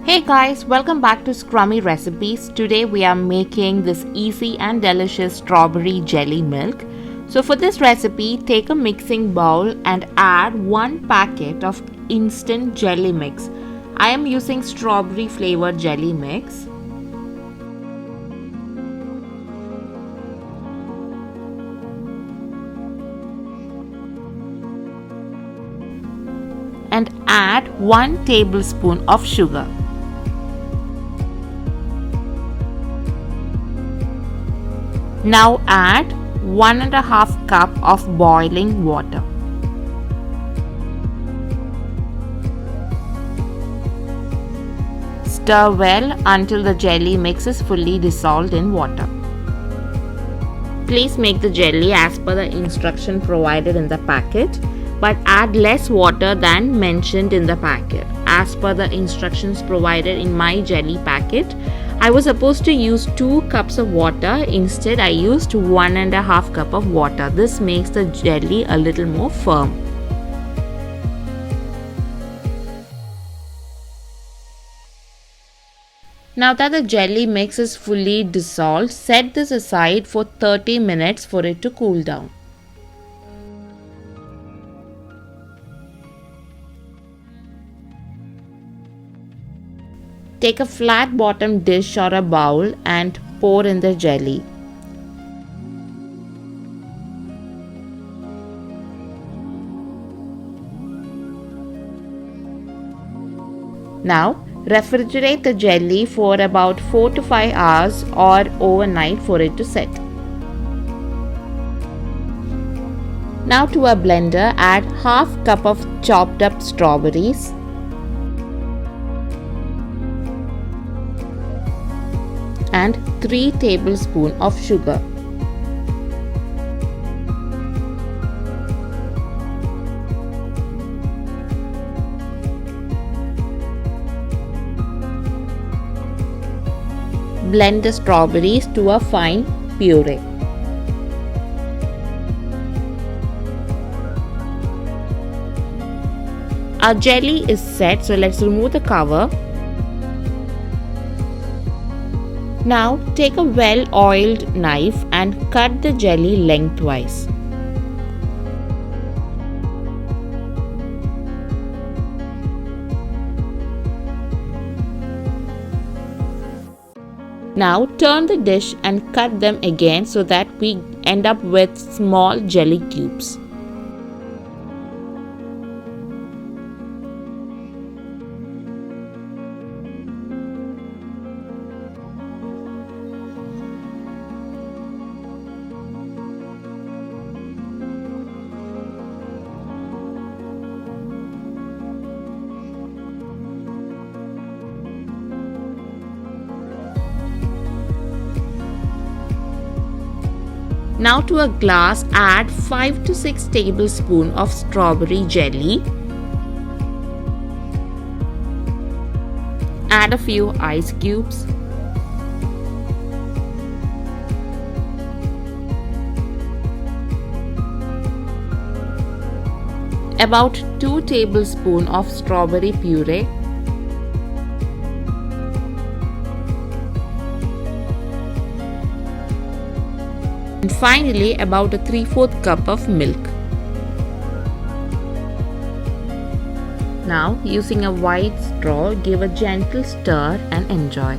Hey guys, welcome back to Scrummy Recipes. Today we are making this easy and delicious strawberry jelly milk. So for this recipe, take a mixing bowl and add 1 packet of instant jelly mix. I am using strawberry flavored jelly mix. And add 1 tablespoon of sugar. Now add 1½ cup of boiling water. Stir well until the jelly mix is fully dissolved in water. Please make the jelly as per the instruction provided in the packet, but add less water than mentioned in the packet. As per the instructions provided in my jelly packet, I was supposed to use 2 cups of water. Instead, I used 1½ cup of water. This makes the jelly a little more firm. Now that the jelly mix is fully dissolved, set this aside for 30 minutes for it to cool down. Take a flat bottom dish or a bowl and pour in the jelly. Now refrigerate the jelly for about 4 to 5 hours or overnight for it to set. Now to a blender, add ½ cup of chopped up strawberries, and 3 tablespoons of sugar. Blend the strawberries to a fine puree. Our jelly is set, so let's remove the cover. Now take a well-oiled knife and cut the jelly lengthwise. Now turn the dish and cut them again so that we end up with small jelly cubes. Now to a glass, add 5 to 6 tablespoons of strawberry jelly. Add a few ice cubes. About 2 tablespoons of strawberry puree. And finally, about a 3/4 cup of milk. Now, using a white straw, give a gentle stir and enjoy.